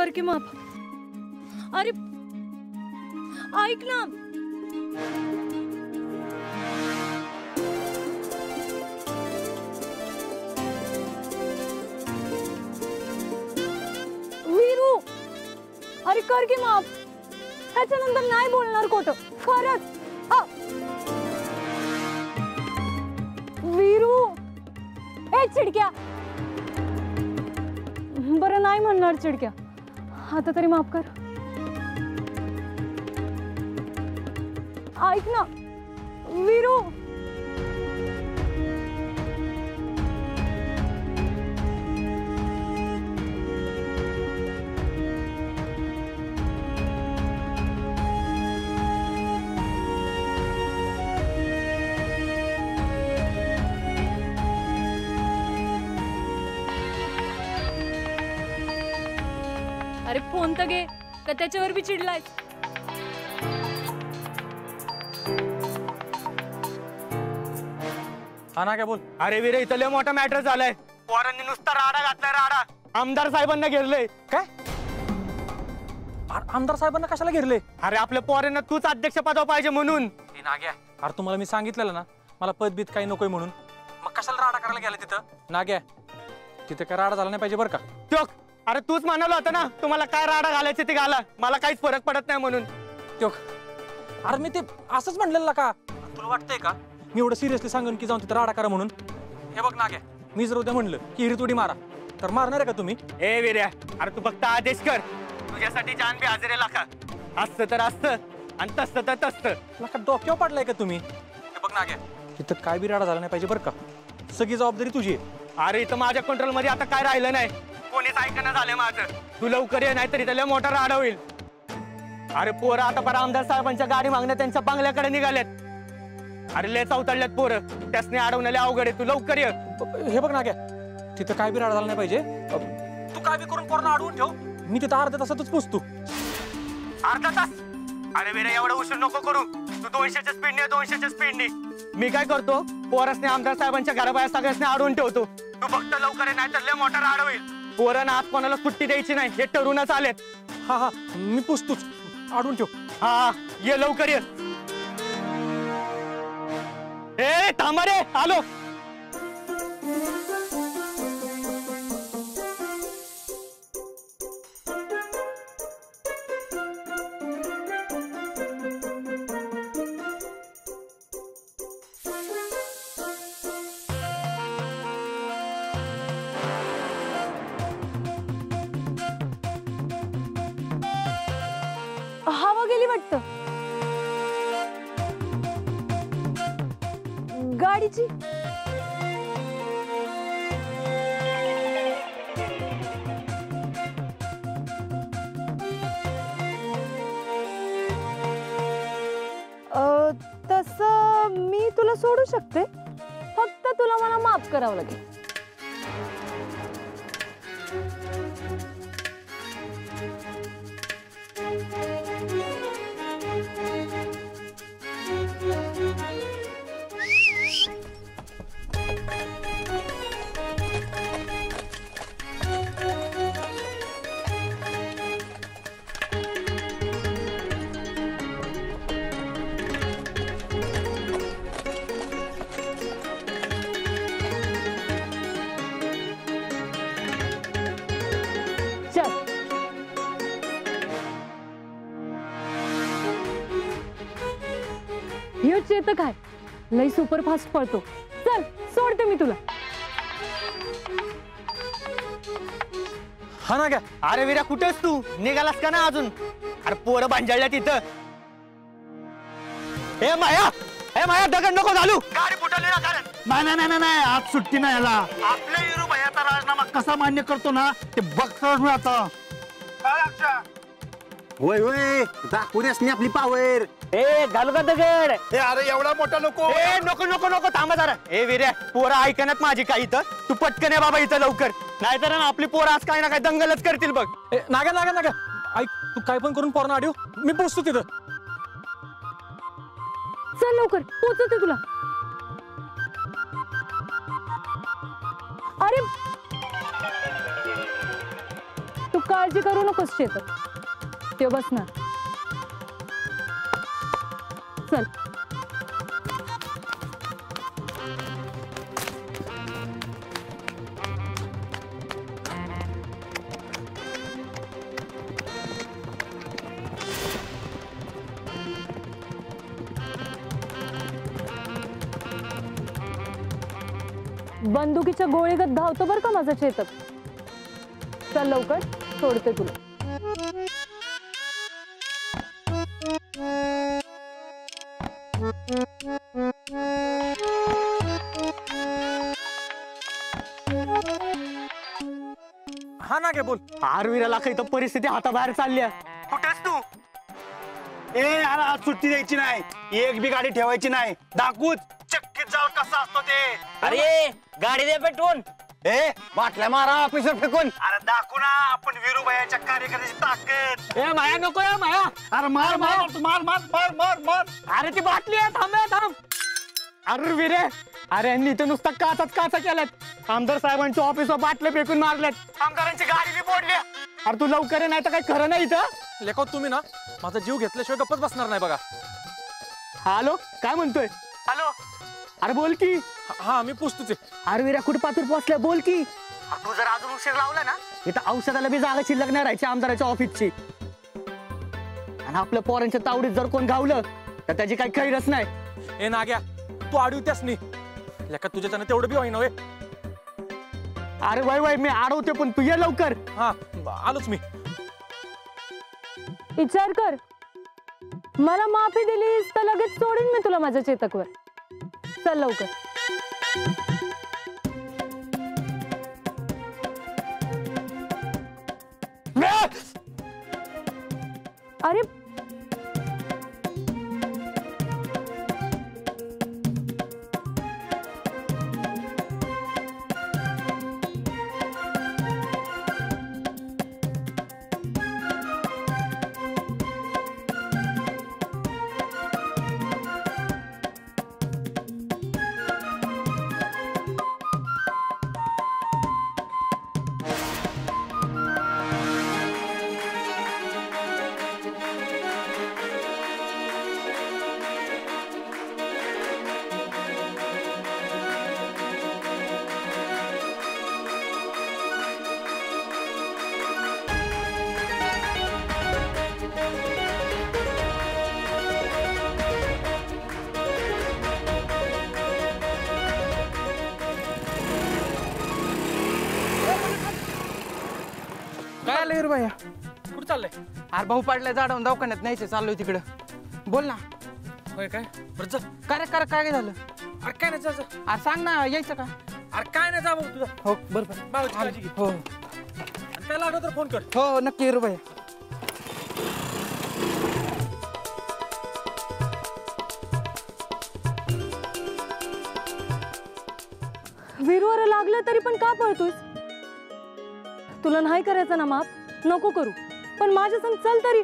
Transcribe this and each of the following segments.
कर की माफ. अरे ऐक ना. वीरू, अरे कर की माफ. ह्याच्यानंतर नाही बोलणार खोटं. खरंच. वीरू, ए चिडक्या. बरं नाही म्हणणार चिडक्या. आता तरी माफ कर. ऐक ना वीरू. अरे फोन तर घे. का त्याच्यावर बी चिडलाय? हा ना, काय बोल. अरे वीरे, इथं लय मोठा मॅटर झालाय. पोरांनी नुसता राडा घातलाय, राडा. आमदार साहेबांना घेरलंय. काय? आमदार साहेबांना कशाला घेरले? अरे आपल्या पोरांना तूच अध्यक्ष पदावर पाहिजे म्हणून. नाग्या, अरे तुम्हाला मी सांगितलेलं ना मला पदबीत काही नकोय म्हणून. मग कशाला राडा करायला गेला तिथं? नाग्या, तिथं काय राडा झाला नाही पाहिजे बरं का. त्योक, अरे तूच म्हणाला होता ना तुम्हाला काय राडा घालायचे ते घाला, मला काहीच फरक पडत नाही म्हणून. त्योक, अरे मी ते असंच म्हणलेलं का? तुला वाटतंय का मी एवढं सिरियसली सांगून की जाऊन तिथं राडा करा म्हणून? हे बघ नाग्या, मी जर उद्या म्हणलं की हिरीतोडी मारा तर मारणार आहे का तुम्ही? ए वीर्या, अरे तू फक्त आदेश कर. तुझ्यासाठी जान बी हजेरी लाखा. असतं तर असतं आणि तसतं तर तसतं. लका डोक्यावर पडलाय का तुम्ही? हे बघ नाग्या, तिथं काय बी राडा झाला नाही पाहिजे बरं का. सगळी जबाबदारी तुझी आहे. अरे इथं माझ्या कंट्रोल मध्ये आता काय राहिलं नाही. कोणीच ऐकणं झालं माझं. तू लवकर ये, नाहीतरी त्याला मोठा राडा होईल. अरे पोरं आता पर आमदार साहेबांच्या गाडी मागण्या त्यांच्या बंगल्याकडे निघाल्यात. अरे लय चौतडल्यात पोरं. त्यासने अडवण्याला अवघड आहे. तू लवकर ये. हे बघ नाग्या, तिथं काय बी राडा झाला नाही पाहिजे. तू काय बी करून पोरांना अडवून ठेव. मी तिथं अर्ध्या तासातच पोचतो. अर्धा तास? अरे वीरे, एवढा उशीर नको करू. तू 200च्या स्पीडने 200च्या स्पीडने. मी काय करतो, पोरासने आमदार साहेबांच्या घराबाहेर सगळ्यासने अडवून ठेवतो. तू फक्त लवकर ये, नाहीतर लय मोठा राडा होईल. पोरांना आज कोणाला सुट्टी द्यायची नाही, हे ठरूनच आलेत. हा हा, मी पोचतोच. अडवून ठेव. हा ये, लवकर ये. ए थांबा रे, आलो. हवा गेली वाटतं गाडीची. तसं मी तुला सोडू शकते, फक्त तुला मला माफ करावं लागेल. ह्यो चेतक आहे, लई सुपर फास्ट पळतो. चल सोडते मी तुला. हा ना, क्या? अरे वीरा, कुठेस तू? निघालास का ना अजून? अरे पोरं भांजाळल्या तिथं. ए माया, ए माया, दगड नको घालू. गाडी फुटली ना. कारण नाही नाही नाही नाही, आज सुट्टी नाही याला. आपल्या हिरो भैयाचा राजीनामा कसा मान्य करतो ना ते बघतो मी आता. होय होय, दाखवूनच नाही आपली पावर. ए घालू का दगड? अरे एवढा मोठा नको. ए नको नको नको, थांबा जरा. ए वीर्या, पोरं ऐकण्यात माझी काय इथं. तू पटकन आहे बाबा इथं लवकर, नाहीतर ना आपली पोरं आज काय ना काय दंगलच करतील बघ. नागा नागा नागा, ऐक, तू काय पण करून पोरांना अडव. मी पोचतो तिथं. चल लवकर, पोचवते तुला. अरे तू का काळजी करू नकोस चेतक, ते बसणार. चल. बंदुकीच्या गोळीगत धावतो बर का माझा चेतक. चल लवकर, सोडते तुला. हा ना, काय बोल. आरवीराला काही तर परिस्थिती हाताबाहेर चालली आहे. कुठेस तू? ए अरे आज सुट्टी द्यायची नाही, एक बी गाडी ठेवायची नाही. दाखवूच चक्कीत जाळ कसा असतो ते. अरे गाडी दे पेटवून. ए बाटल्या मारा ऑफिसर फेकून. अरे दाखवू ना आपण वीरूबाईच्या कार्यकर्त्याची ताकद. ए माया नको या माया. अरे मार मार मार मार मार मार मार. अरे ती बाटली आहे, थांब. अरे विरे, अरे यांनी इथं नुसतं काचा केल्यात. आमदार साहेबांच्या ऑफिसवर बाटले फेकून मारल्यात. आमदारांची गाडी बी फोडली. अरे तू लवकर नाही तर काही खरं नाही इथं. लेखो तुम्ही ना माझा जीव घेतल्याशिवाय गप्पच बसणार नाही बघा. हॅलो, काय म्हणतोय? हॅलो, अरे बोल की. हा मी पुसतोच आहे. अरे विरा कुठे पातूर पोहोचल्या, बोल की. तू जर अजून उशीर लावला ना इथं औषधाला बी जागा शिल्लक नाही राहायची आमदाराच्या ऑफिसची. आणि आपल्या पोरांच्या तावडीत जर कोण गावलं तर त्याची काही खैरच नाही. ए नाग्या, तू आडवी त्यास नाही लेखा, तुझ्याच्यानं तेवढं बी होईना होय. अरे वय मी अडवते पण तू ये लवकर. हा आलोच मी. विचार कर, मला माफी दिलीस तर लगेच सोडीन मी तुला माझ्या चेतकवर. चल लवकर. अरे काय आलं हिरबाया? कुठं चाललंय? अरे भाऊ पाडलाय जाडवून दवाखान्यात न्यायचं चाललोय तिकडं. बोल ना. होय काय बरं जा. काय झालं? अरे काय नाही जा. अरे सांग ना, यायचं का? अरे काय नाही जा भाऊ तुझा. हो बरोबर. बाबाची काळजी घे. हो आणि काय लागलं तर फोन कर. हो नक्की हिरबाया. वीरूवर लागलं तरी पण का पळतोस? तुला नाही करायचं ना माफ, नको करू, पण माझ्या संग चल तरी.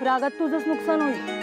रागात तुझंच नुकसान होईल.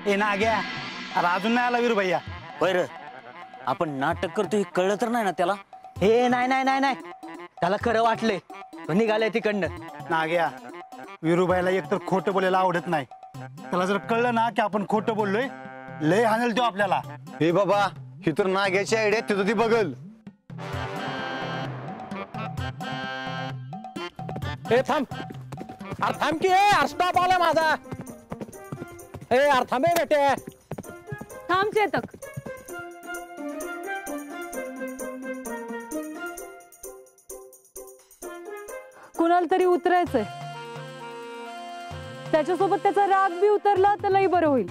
ए नाग्या, अरे अजून नाही आला वीरू भैया. बर आपण नाटक करतो हे कळलं तर नाही ना त्याला? हे नाही नाही नाही नाही, त्याला खरं वाटलंय, तो निघालाय तिकडनं. नाग्या, वीरूबाईला एकतर खोटं बोलायला आवडत नाही. त्याला जर कळलं ना की आपण खोटं बोललोय, लय हाणेल तो आपल्याला. हे बाबा, ही तर नाग्याची आयडिया, तिथं ती बघल. ए थांब, अरे थांब की, अरे स्टॉप आला माझा. ए अरे थांब बेटे. थांब चेतक. कुणाला तरी उतरायचंय, त्याच्यासोबत त्याचा राग बी उतरला तर लई बरं होईल.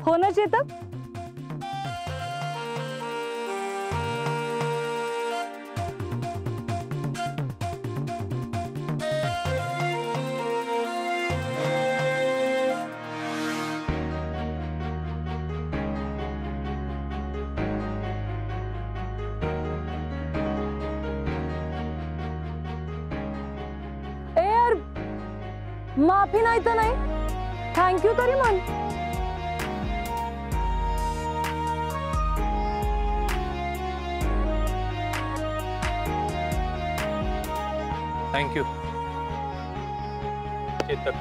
हो ना चेतक? माफी नाही तर नाही, थँक्यू तरी म्हण. थँक्यू चेतक.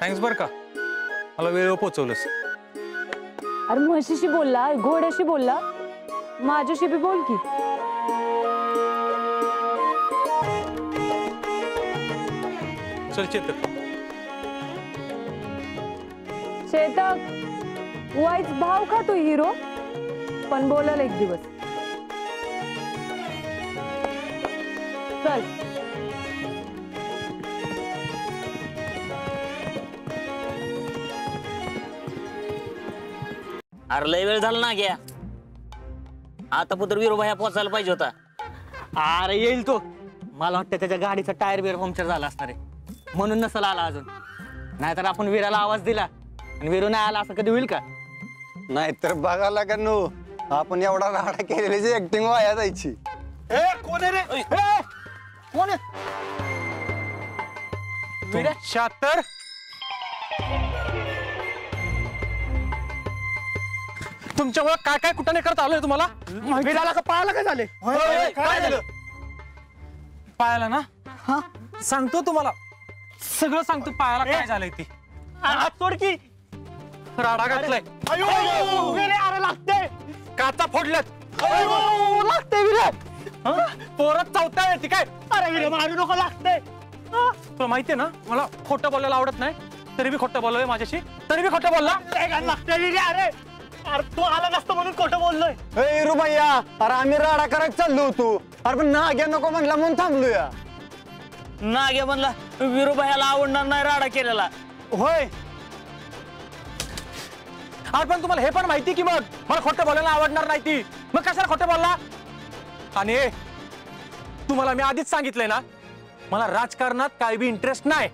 थँक्स बर का, मला वेळेवर पोचवलंस. अरे म्हशीशी बोलला, घोड्याशी बोलला, माझ्याशी बी बोल की. चल चेतक. चेतक, वाईच भाव खातो हिरो, पण बोलाल एक दिवस. चल. अरे लय वेळ झाला ना घ्या, आता पुत्र वीरूबाई पोचायला पाहिजे होता. अरे येईल तो, मला वाटतं त्याच्या गाडीचा टायर बिअर पंक्चर झाला असणार आहे, म्हणून नसल आला अजून. नाहीतर आपण वीराला आवाज दिला आणि वीरू नाही आला, असं कधी होईल का? नाहीतर बघायला का नो, आपण एवढा राडा केलेली ऍक्टिंग वाया जायची. ए कोण आहे रे? कोण आहे? शातर. तुमच्यामुळे काय काय कुठं नाही करत आलोय तुम्हाला. वीराला का पळायला काय झाले? काय झालं? पायाला ना, सांगतो तुम्हाला, सगळं सांगतो. पायाला काय झालंय ती. हात सोड की. राडा घातलाय, अरे लागते, काचा फोडल्यात, लागते वीर. पोरत चौथा येते काय. अरे वीर मारू नको, लागते. तुला माहितीये ना, मला खोटं बोलायला आवडत नाही, तरी बी खोटं बोललोय माझ्याशी, तरी बी खोटं बोलला. लागते वीर. अरे अरे तू आला नसतो म्हणून खोटं बोललोय. ए रुबैया, अरे आम्ही राडा करायला चाललो होतो, अरे पण नाग्या नको म्हणला म्हणून थांबलोया. नाग्या म्हणला वीरूबाईला आवडणार नाही राडा केलेला. होय. अरे पण तुम्हाला हे पण माहिती की मग मला खोटं बोलायला आवडणार नाही ती, मग कशाला खोटं बोलला. आणि तुम्हाला मी आधीच सांगितलंय ना, मला राजकारणात काही बी इंटरेस्ट नाही,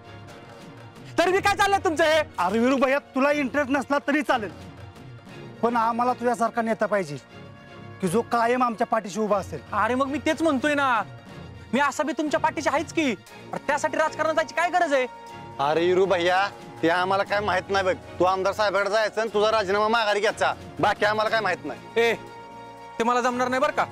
तरी बी काय चाललंय तुमचं हे. अरे वीरू भैया, तुला इंटरेस्ट नसला तरी चालेल, पण आम्हाला तुझ्यासारखा नेता पाहिजे की जो कायम आमच्या पाठीशी उभा असेल. अरे मग मी तेच म्हणतोय ना, मी असं बी तुमच्या पाठीशी आहेच की. अरे त्यासाठी राजकारणात जायची काय गरज आहे. अरे इरू भैया, ते आम्हाला काय माहित नाही बघ. तू आमदार साहेबांकडे जायचं आणि तुझा राजीनामा माघारी घ्यायचा, बाकी आम्हाला काय माहित नाही. ए ते मला जमणार नाही बरं का.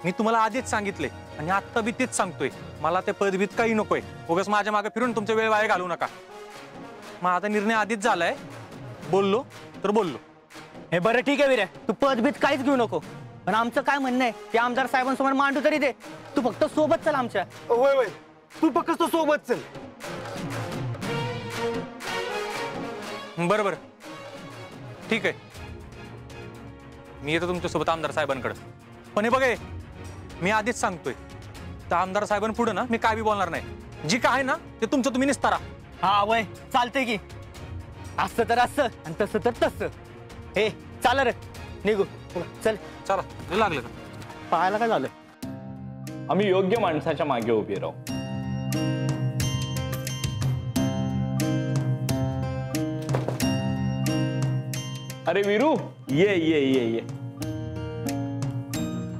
मी तुम्हाला आधीच सांगितले आणि आत्ता बी तेच सांगतोय, मला ते पदवीत काही नकोय. उगाच माझ्या मागे फिरून तुमचा वेळ वाया घालू नका. माझा निर्णय आधीच झालाय, बोललो तर बोललो. हे बरं ठीक आहे वीर, तू पदबीत काहीच घेऊ नको, पण आमचं काय म्हणणं आहे ते आमदार साहेबांसमोर मांडू तरी दे. तू फक्त सोबत चल आमच्या. होय होय, तू फक्त सोबत चल. बरं बरं ठीक आहे, मी येतो तुमच्यासोबत आमदार साहेबांकडे. पण हे बघे, मी आधीच सांगतोय, तर आमदार साहेबांपुढे ना मी काय बी बोलणार नाही. जी काय आहे ना ते तुमचं तुम्ही निस्तारा. हा वय चालतंय की, असं तर असं आणि तसं तर तसं. हे चाल रे, निघू चल. चला, लागलं का पाहायला काय झालं. आम्ही योग्य माणसाच्या मागे उभे राहू. अरे वीरू, ये ये ये ये.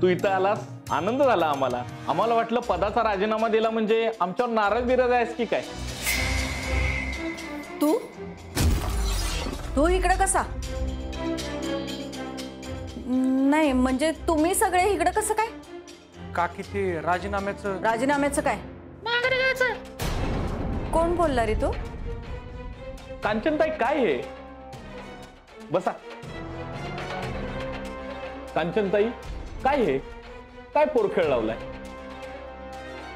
तू इथं आलास आनंद झाला आम्हाला. आम्हाला वाटलं पदाचा राजीनामा दिला म्हणजे आमच्यावर नाराज बिराज आहेस की काय. तू इकडे कसा? नाही म्हणजे तुम्ही सगळे इकडे कसं काय? काकी ते राजीनाम्याचं काय? कोण बोलला रे तू? कांचनताई काय हे? बसा. कांचनताई काय हे? काय पोरखेळ लावलाय?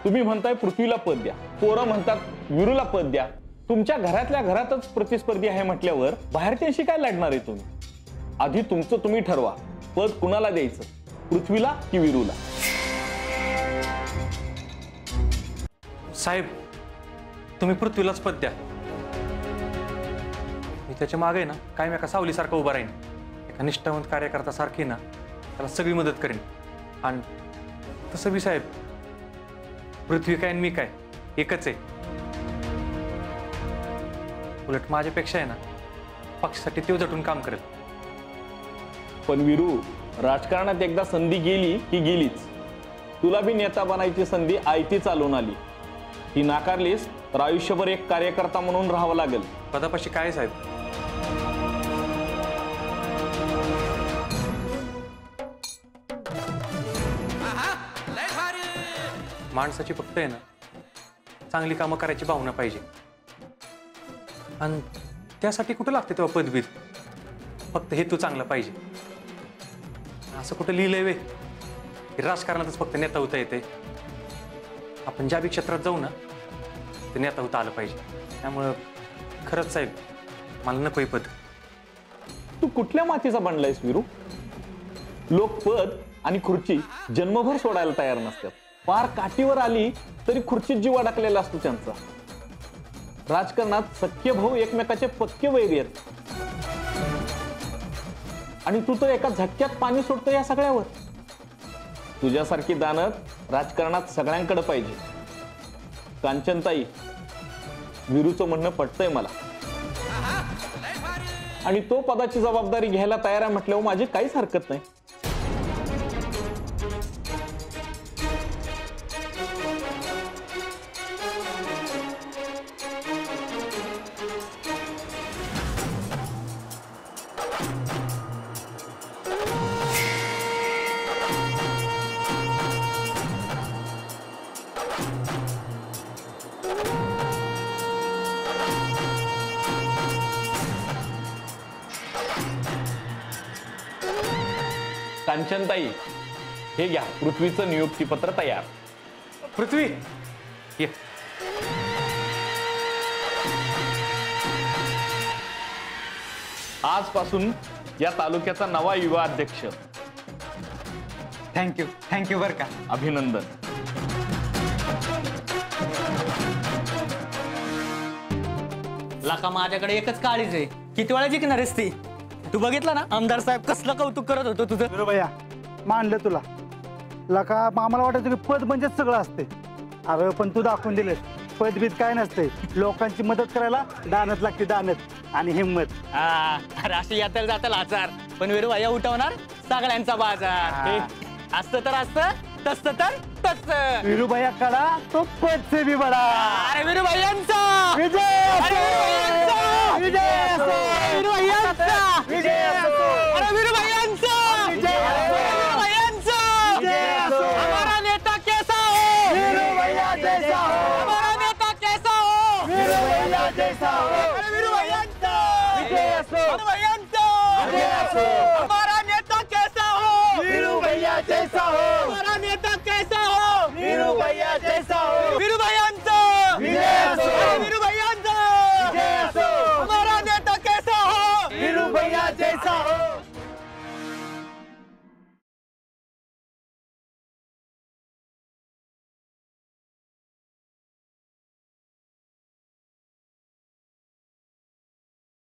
तुम्ही म्हणताय पृथ्वीला पद द्या, पोरं म्हणतात विरूला पद द्या. तुमच्या घरातल्या घरातच प्रतिस्पर्धी आहे म्हटल्यावर बाहेरच्याशी काय लढणार आहे तुम्ही? आधी तुमचं तुम्ही ठरवा, पद कुणाला द्यायचं, पृथ्वीला की विरूला? साहेब तुम्ही पृथ्वीलाच पद द्या. मी त्याच्या मागे ना कायम एका सावलीसारखं उभा राहीन. एका निष्ठावंत कार्यकर्त्यासारखी ना त्याला सगळी मदत करेन. आणि तसं बी साहेब पृथ्वी काय आणि मी काय एकच आहे. उलट माझ्यापेक्षा आहे ना पक्षासाठी तो झटून काम करेल. पण विरू, राजकारणात एकदा संधी गेली की गेलीच. तुला बी नेता बनायची संधी आयती चालून आली. ती नाकारलीस तर आयुष्यभर एक कार्यकर्ता म्हणून राहावं लागेल. पदापाशी काय आहे साहेब? माणसाची फक्त आहे ना चांगली कामं करायची भावना पाहिजे. आणि त्यासाठी कुठं लागते तेव्हा पदवीत? फक्त हेतू चांगला पाहिजे. असं कुठं लिहिलंय वे? राजकारणातच फक्त नेता होता येते. आपण ज्या बी क्षेत्रात जाऊ ना ते नेता होता आलं पाहिजे. त्यामुळं खरंच साहेब मला नकोय पद. तू कुठल्या मातीचा बनलायस विरू? लोक पद आणि खुर्ची जन्मभर सोडायला तयार नसतात. पार काठीवर आली तरी खुर्चीत जीव अडकलेला असतो त्यांचा. राजकारणात सख्य भाऊ एकमेकाचे पक्के वैरी आहेत. आणि तू तर एका झटक्यात पाणी सोडतो या सगळ्यावर. तुझ्यासारखी दानत राजकारणात सगळ्यांकडे पाहिजे. कांचनताई, विरूचं म्हणणं पटतंय मला. आणि तो पदाची जबाबदारी घ्यायला तयार आहे म्हटल्यावर माझी काहीच हरकत नाही. कांचनताई, हे घ्या पृथ्वीचं नियुक्तीपत्र तयार. पृथ्वी ये. आजपासून या तालुक्याचा नवा युवा अध्यक्ष. थँक्यू बरं का. अभिनंदन. लाका माझ्याकडे एकच काळीच आहे. किती वेळा जिंकणार आहेस ती? तू बघितलं ना आमदार साहेब कसलं कौतुक करत होतो तुझं. बरोबर या मानलं तुला. लका आम्हाला वाटायचं की पद म्हणजेच सगळं असते. अरे पण तू दाखवून दिलेस पदबीत काय नसते. लोकांची मदत करायला दानत लागते, दानत आणि हिंमत. अरे अशी यात्रा जाताल आचार. पण विरू भैया उठवणार सगळ्यांचा बाजार. असतं तर असतं, तसं तर तसं. विरू भैया कडा तो पद से भी बडा. अरे विरू भैयांचा विजय अरे विरू भैयांचा विजय असो. विरू भैयांचा विजय असो. अरे विरू भैयांचा विजय असो. विरू भैयांचा विजय असो. हमारा नेता कैसा हो? विरू भैया जैसा हो. हमारा नेता कैसा हो? विरू भैया जैसा हो. अरे विरू भैयांचा विजय असो. विरू भैयांचा विजय असो. हमारा नेता कैसा हो? विरू भैया जैसा हो. हमारा नेता कैसा हो? विरू भैया जैसा